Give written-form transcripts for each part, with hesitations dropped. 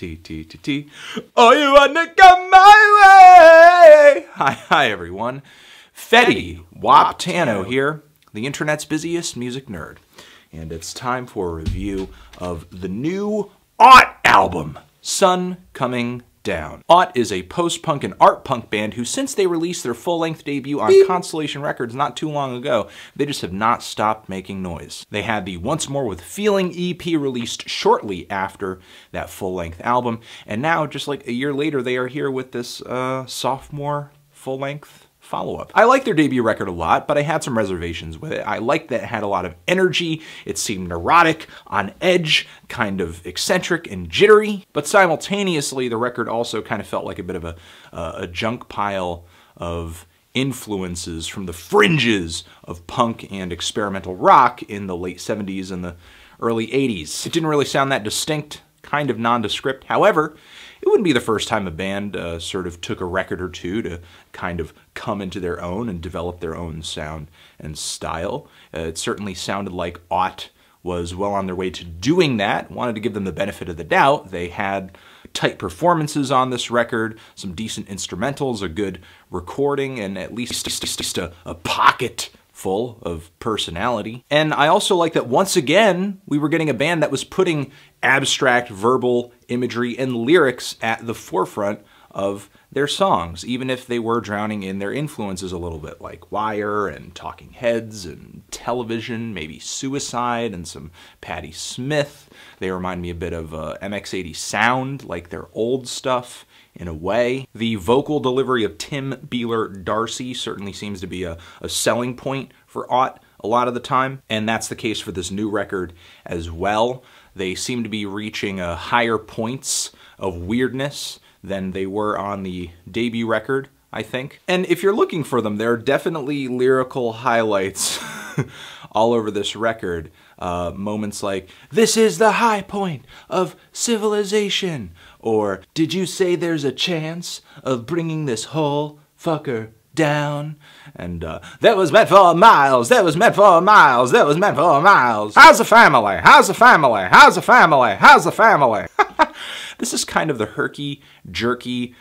T. Oh, you wanna come my way? Hi everyone. Fetty Waptano here, the internet's busiest music nerd. And it's time for a review of the new Ought album, Sun Coming Down. Ought is a post-punk and art punk band who, since they released their full-length debut on Constellation Records not too long ago, they just have not stopped making noise. They had the Once More With Feeling EP released shortly after that full-length album, and now, just like a year later, they are here with this sophomore full-length follow-up. I like their debut record a lot, but I had some reservations with it. I liked that it had a lot of energy, it seemed neurotic, on edge, kind of eccentric and jittery, but simultaneously the record also kind of felt like a bit of a junk pile of influences from the fringes of punk and experimental rock in the late 70s and the early 80s. It didn't really sound that distinct, kind of nondescript. However, it wouldn't be the first time a band sort of took a record or two to kind of come into their own and develop their own sound and style. It certainly sounded like Ought was well on their way to doing that. Wanted to give them the benefit of the doubt. They had tight performances on this record, some decent instrumentals, a good recording, and at least a pocket full of personality. And I also like that once again, we were getting a band that was putting abstract verbal imagery and lyrics at the forefront of their songs, even if they were drowning in their influences a little bit, like Wire and Talking Heads and Television, maybe Suicide and some Patti Smith. They remind me a bit of MX80 sound, like their old stuff in a way. The vocal delivery of Tim Beeler-Darcy certainly seems to be a selling point for Ought a lot of the time, and that's the case for this new record as well. They seem to be reaching higher points of weirdness than they were on the debut record, I think. And if you're looking for them, there are definitely lyrical highlights all over this record. Moments like, "This is the high point of civilization," or "Did you say there's a chance of bringing this whole fucker down?" And "That was meant for Miles, that was meant for Miles, that was meant for Miles. How's the family? How's the family? How's the family? How's the family?" This is kind of the herky, jerky,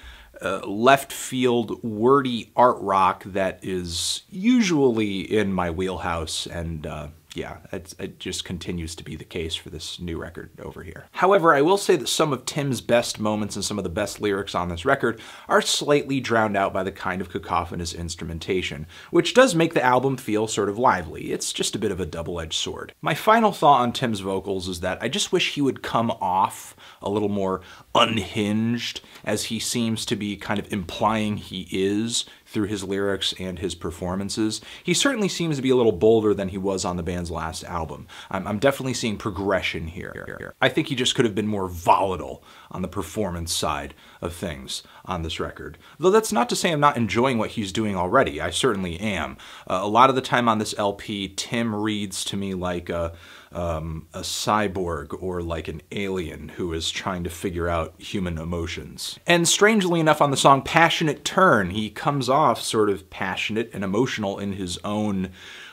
left field, wordy art rock that is usually in my wheelhouse, and yeah, it just continues to be the case for this new record over here. However, I will say that some of Tim's best moments and some of the best lyrics on this record are slightly drowned out by the kind of cacophonous instrumentation, which does make the album feel sort of lively. It's just a bit of a double-edged sword. My final thought on Tim's vocals is that I just wish he would come off a little more unhinged, as he seems to be kind of implying he is through his lyrics and his performances. He certainly seems to be a little bolder than he was on the band's last album. I'm definitely seeing progression here. I think he just could have been more volatile on the performance side of things on this record. Though that's not to say I'm not enjoying what he's doing already. I certainly am. A lot of the time on this LP, Tim reads to me like a cyborg or like an alien who is trying to figure out human emotions. And strangely enough, on the song Passionate Turn, he comes off sort of passionate and emotional in his own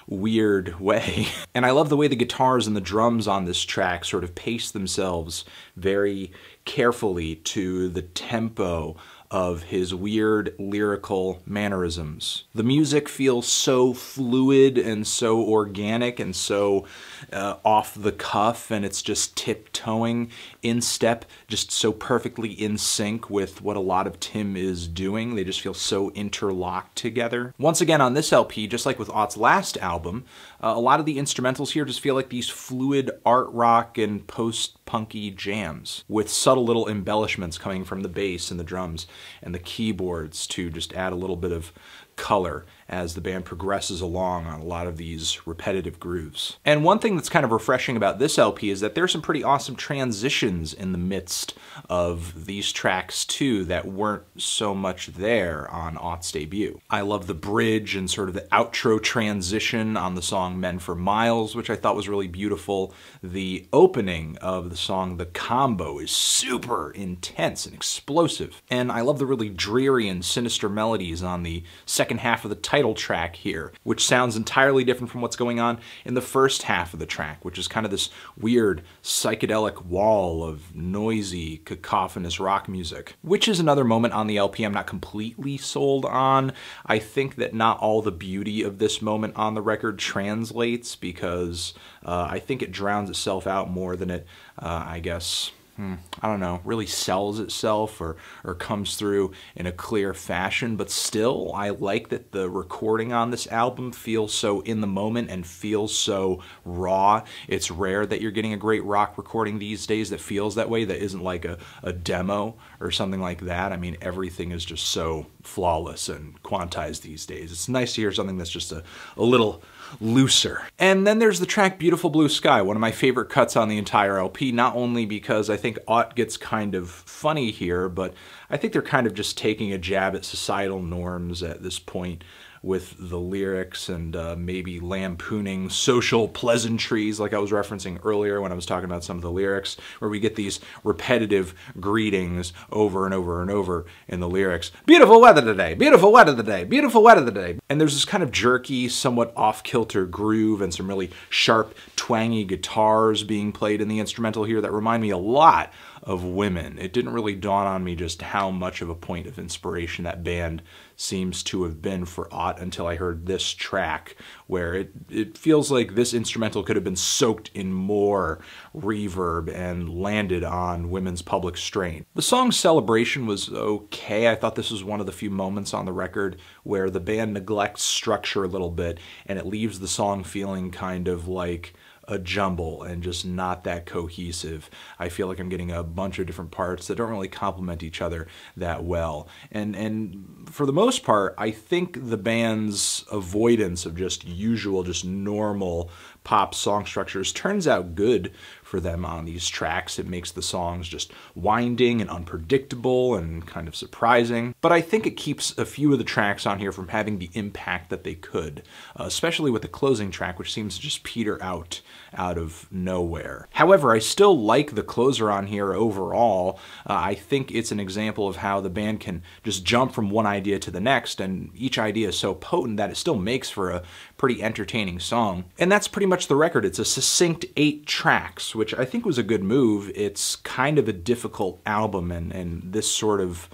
weird way. And I love the way the guitars and the drums on this track sort of pace themselves very carefully to the tempo of his weird lyrical mannerisms. The music feels so fluid and so organic and so off the cuff, and it's just tiptoeing in step, just so perfectly in sync with what a lot of Tim is doing. They just feel so interlocked together. Once again, on this LP, just like with Ought's last album, a lot of the instrumentals here just feel like these fluid art rock and post-punky jams, with subtle little embellishments coming from the bass and the drums and the keyboards to just add a little bit of color as the band progresses along on a lot of these repetitive grooves. And one thing that's kind of refreshing about this LP is that there's some pretty awesome transitions in the midst of these tracks too that weren't so much there on Ought's debut. I love the bridge and sort of the outro transition on the song Men for Miles, which I thought was really beautiful. The opening of the song The Combo is super intense and explosive. And I love the really dreary and sinister melodies on the second second half of the title track here, which sounds entirely different from what's going on in the first half of the track, which is kind of this weird psychedelic wall of noisy, cacophonous rock music, which is another moment on the LP I'm not completely sold on. I think that not all the beauty of this moment on the record translates, because I think it drowns itself out more than it, I guess, I don't know, really sells itself or comes through in a clear fashion. But still, I like that the recording on this album feels so in the moment and feels so raw. It's rare that you're getting a great rock recording these days that feels that way, that isn't like a demo or something like that. I mean, everything is just so flawless and quantized these days. It's nice to hear something that's just a little looser. And then there's the track Beautiful Blue Sky, one of my favorite cuts on the entire LP, not only because I think Ott gets kind of funny here, but I think they're kind of just taking a jab at societal norms at this point with the lyrics, and maybe lampooning social pleasantries like I was referencing earlier when I was talking about some of the lyrics, where we get these repetitive greetings over and over and over in the lyrics. Beautiful weather today, beautiful weather today, beautiful weather today. And there's this kind of jerky, somewhat off-kilter groove and some really sharp, twangy guitars being played in the instrumental here that remind me a lot of Women. It didn't really dawn on me just how much of a point of inspiration that band seems to have been for Ott until I heard this track, where it feels like this instrumental could have been soaked in more reverb and landed on Women's Public Strain. The song Celebration was okay. I thought this was one of the few moments on the record where the band neglects structure a little bit and it leaves the song feeling kind of like a jumble and just not that cohesive. I feel like I'm getting a bunch of different parts that don't really complement each other that well. And for the most part, I think the band's avoidance of just usual, just normal pop song structures turns out good for them on these tracks. It makes the songs just winding and unpredictable and kind of surprising. But I think it keeps a few of the tracks on here from having the impact that they could, especially with the closing track, which seems to just peter out of nowhere. However, I still like the closer on here overall. I think it's an example of how the band can just jump from one idea to the next, and each idea is so potent that it still makes for a pretty entertaining song. And that's pretty much the record. It's a succinct 8 tracks, which I think was a good move. It's kind of a difficult album, and this sort of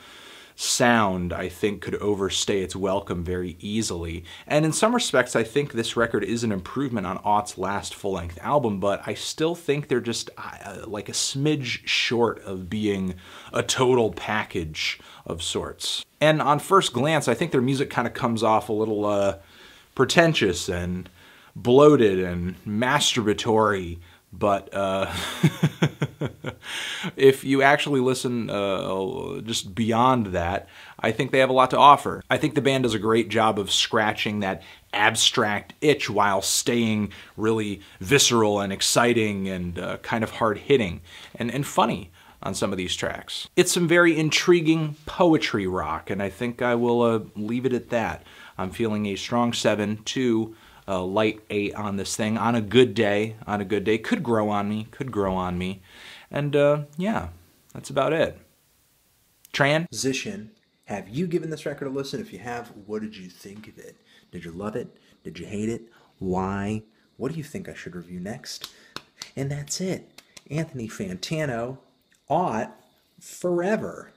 sound, I think, could overstay its welcome very easily. And in some respects, I think this record is an improvement on Ott's last full-length album, but I still think they're just like a smidge short of being a total package of sorts. And on first glance, I think their music kind of comes off a little pretentious and bloated and masturbatory, but if you actually listen just beyond that, I think they have a lot to offer. I think the band does a great job of scratching that abstract itch while staying really visceral and exciting and kind of hard-hitting and funny on some of these tracks. It's some very intriguing poetry rock, and I think I will leave it at that. I'm feeling a strong 7 to light 8 on this thing on a good day. On a good day, could grow on me, and yeah, that's about it. Transition. Have you given this record a listen? If you have, what did you think of it? Did you love it? Did you hate it? Why? What do you think I should review next? And that's it. Anthony Fantano, Ott, forever.